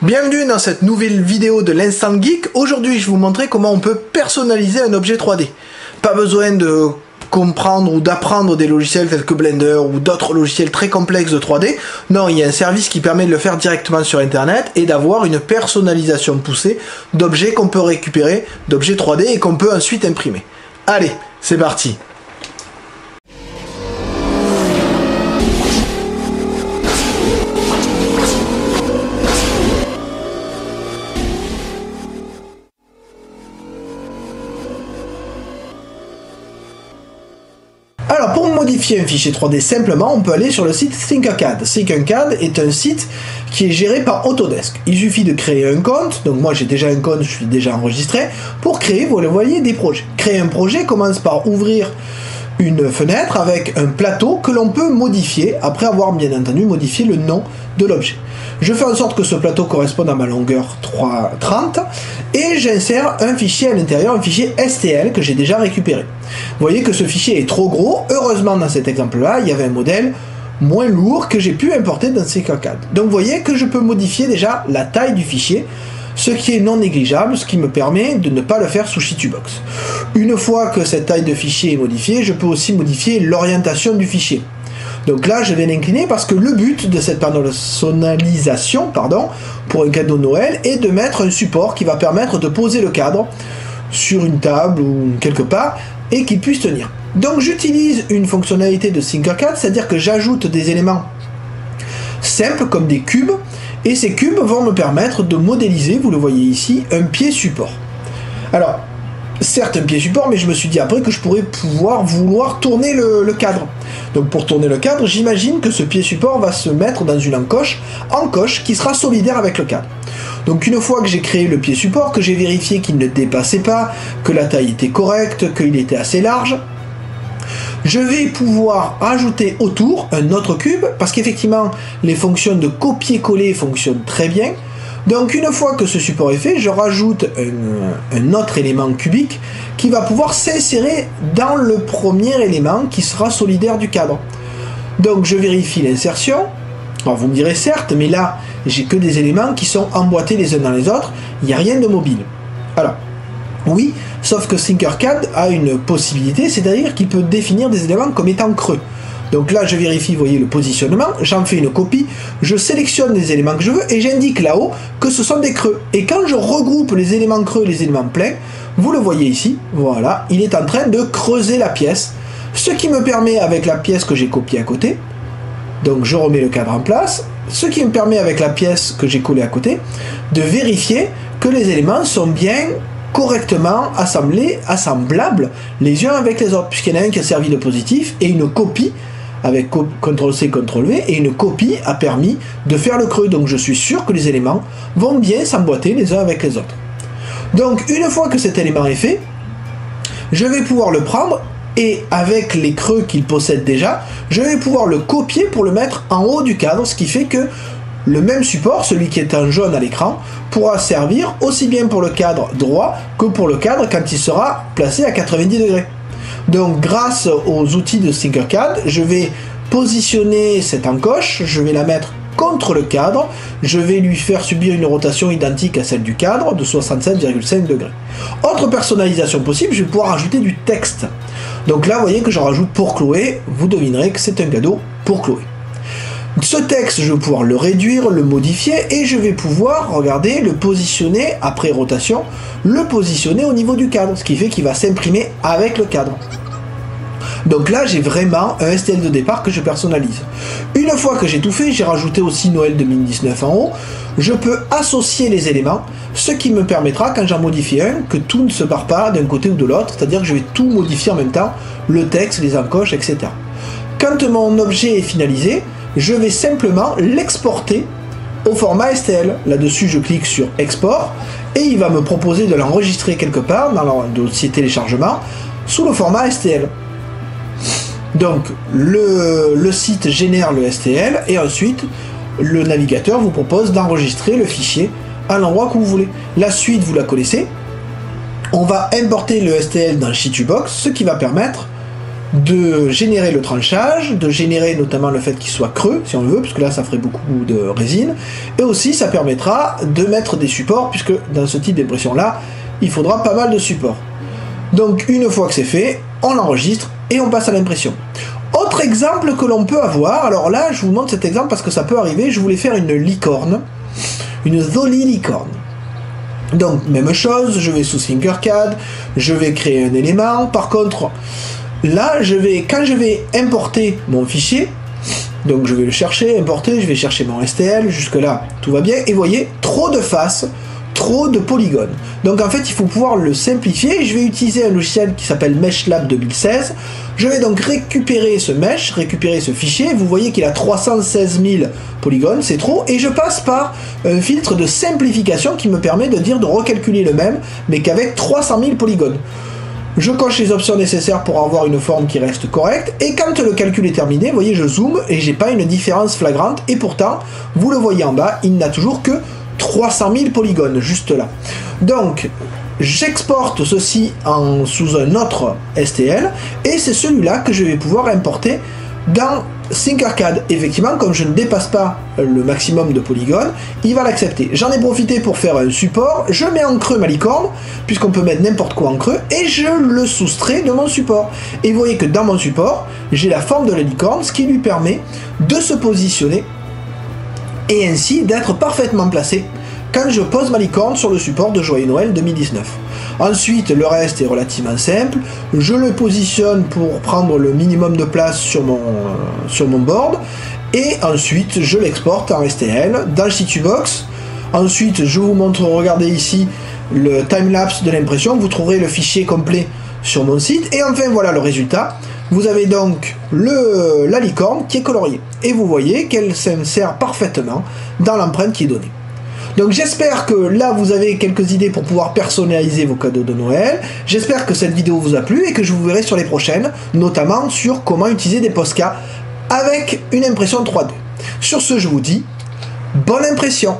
Bienvenue dans cette nouvelle vidéo de l'Instant Geek. Aujourd'hui, je vais vous montrer comment on peut personnaliser un objet 3D. Pas besoin de comprendre ou d'apprendre des logiciels tels que Blender ou d'autres logiciels très complexes de 3D. Non, il y a un service qui permet de le faire directement sur Internet et d'avoir une personnalisation poussée d'objets qu'on peut récupérer, d'objets 3D et qu'on peut ensuite imprimer. Allez, c'est parti! Alors pour modifier un fichier 3D simplement, on peut aller sur le site Thinkercad. Thinkercad est un site qui est géré par Autodesk. Il suffit de créer un compte, donc moi j'ai déjà un compte, je suis déjà enregistré, pour créer, vous le voyez, des projets. Créer un projet commence par ouvrir une fenêtre avec un plateau que l'on peut modifier après avoir bien entendu modifié le nom de l'objet. Je fais en sorte que ce plateau corresponde à ma longueur 30 et j'insère un fichier à l'intérieur, un fichier STL que j'ai déjà récupéré. Vous voyez que ce fichier est trop gros. Heureusement dans cet exemple-là, il y avait un modèle moins lourd que j'ai pu importer dans Thinkercad. Donc vous voyez que je peux modifier déjà la taille du fichier, ce qui est non négligeable, ce qui me permet de ne pas le faire sous Shitubox. Une fois que cette taille de fichier est modifiée, je peux aussi modifier l'orientation du fichier. Donc là, je vais l'incliner parce que le but de cette personnalisation, pour un cadeau de Noël, est de mettre un support qui va permettre de poser le cadre sur une table ou quelque part et qu'il puisse tenir. Donc j'utilise une fonctionnalité de Thinkercad, c'est-à-dire que j'ajoute des éléments simples comme des cubes, et ces cubes vont me permettre de modéliser, vous le voyez ici, un pied support. Alors, certes un pied support, mais je me suis dit après que je pourrais vouloir tourner le cadre. Donc pour tourner le cadre, j'imagine que ce pied support va se mettre dans une encoche qui sera solidaire avec le cadre. Donc une fois que j'ai créé le pied support, que j'ai vérifié qu'il ne dépassait pas, que la taille était correcte, qu'il était assez large, je vais pouvoir ajouter autour un autre cube, parce qu'effectivement les fonctions de copier-coller fonctionnent très bien. Donc une fois que ce support est fait, je rajoute un autre élément cubique qui va pouvoir s'insérer dans le premier élément qui sera solidaire du cadre. Donc je vérifie l'insertion. Alors vous me direz certes, mais là j'ai que des éléments qui sont emboîtés les uns dans les autres, il n'y a rien de mobile. Alors oui, sauf que Thinkercad a une possibilité, c'est-à-dire qu'il peut définir des éléments comme étant creux. Donc là je vérifie, vous voyez, le positionnement, j'en fais une copie, je sélectionne les éléments que je veux et j'indique là-haut que ce sont des creux. Et quand je regroupe les éléments creux et les éléments pleins, vous le voyez ici, voilà, il est en train de creuser la pièce, ce qui me permet avec la pièce que j'ai copiée à côté, donc je remets le cadre en place, ce qui me permet avec la pièce que j'ai collée à côté, de vérifier que les éléments sont bien correctement assemblables les uns avec les autres, puisqu'il y en a un qui a servi de positif et une copie avec CTRL-C, CTRL-V, et une copie a permis de faire le creux. Donc je suis sûr que les éléments vont bien s'emboîter les uns avec les autres. Donc une fois que cet élément est fait, je vais pouvoir le prendre et avec les creux qu'il possède déjà, je vais pouvoir le copier pour le mettre en haut du cadre, ce qui fait que le même support, celui qui est en jaune à l'écran, pourra servir aussi bien pour le cadre droit que pour le cadre quand il sera placé à 90 degrés. Donc grâce aux outils de Thinkercad, je vais positionner cette encoche, je vais la mettre contre le cadre, je vais lui faire subir une rotation identique à celle du cadre de 67,5 degrés. Autre personnalisation possible, je vais pouvoir ajouter du texte. Donc là, vous voyez que j'en rajoute pour Chloé, vous devinerez que c'est un cadeau pour Chloé. Ce texte, je vais pouvoir le réduire, le modifier, et je vais pouvoir, regardez, le positionner, après rotation, le positionner au niveau du cadre, ce qui fait qu'il va s'imprimer avec le cadre. Donc là, j'ai vraiment un STL de départ que je personnalise. Une fois que j'ai tout fait, j'ai rajouté aussi Noël 2019 en haut, je peux associer les éléments, ce qui me permettra, quand j'en modifie un, que tout ne se barre pas d'un côté ou de l'autre, c'est-à-dire que je vais tout modifier en même temps, le texte, les encoches, etc. Quand mon objet est finalisé, je vais simplement l'exporter au format STL. Là-dessus, je clique sur Export et il va me proposer de l'enregistrer quelque part dans le dossier téléchargement sous le format STL. Donc, le site génère le STL et ensuite, le navigateur vous propose d'enregistrer le fichier à l'endroit que vous voulez. La suite, vous la connaissez. On va importer le STL dans Shitubox, ce qui va permettre de générer le tranchage, de générer notamment le fait qu'il soit creux, si on le veut, puisque là ça ferait beaucoup de résine, et aussi ça permettra de mettre des supports, puisque dans ce type d'impression là, il faudra pas mal de supports. Donc une fois que c'est fait, on l'enregistre et on passe à l'impression. Autre exemple que l'on peut avoir, alors là je vous montre cet exemple parce que ça peut arriver, je voulais faire une licorne, une Zoli licorne. Donc même chose, je vais sous Tinkercad, je vais créer un élément, par contre là quand je vais importer mon fichier, donc je vais le chercher, importer, je vais chercher mon STL, jusque là tout va bien, et vous voyez, trop de faces, trop de polygones. Donc en fait il faut pouvoir le simplifier, je vais utiliser un logiciel qui s'appelle Meshlab 2016, je vais donc récupérer ce mesh, récupérer ce fichier, vous voyez qu'il a 316 000 polygones, c'est trop, et je passe par un filtre de simplification qui me permet de dire de recalculer le même, mais qu'avec 300 000 polygones. Je coche les options nécessaires pour avoir une forme qui reste correcte, et quand le calcul est terminé, vous voyez, je zoome, et j'ai pas une différence flagrante, et pourtant, vous le voyez en bas, il n'a toujours que 300 000 polygones, juste là. Donc, j'exporte ceci sous un autre STL, et c'est celui-là que je vais pouvoir importer dans Tinkercad. Effectivement, comme je ne dépasse pas le maximum de polygones, il va l'accepter. J'en ai profité pour faire un support, je mets en creux ma licorne, puisqu'on peut mettre n'importe quoi en creux, et je le soustrais de mon support. Et vous voyez que dans mon support, j'ai la forme de la licorne, ce qui lui permet de se positionner, et ainsi d'être parfaitement placé quand je pose ma licorne sur le support de Joyeux Noël 2019. Ensuite, le reste est relativement simple. Je le positionne pour prendre le minimum de place sur mon board. Et ensuite, je l'exporte en STL dans le Situbox. Ensuite, je vous montre, regardez ici, le timelapse de l'impression. Vous trouverez le fichier complet sur mon site. Et enfin, voilà le résultat. Vous avez donc la licorne qui est coloriée. Et vous voyez qu'elle s'insère parfaitement dans l'empreinte qui est donnée. Donc j'espère que là vous avez quelques idées pour pouvoir personnaliser vos cadeaux de Noël. J'espère que cette vidéo vous a plu et que je vous verrai sur les prochaines, notamment sur comment utiliser des Posca avec une impression 3D. Sur ce, je vous dis bonne impression!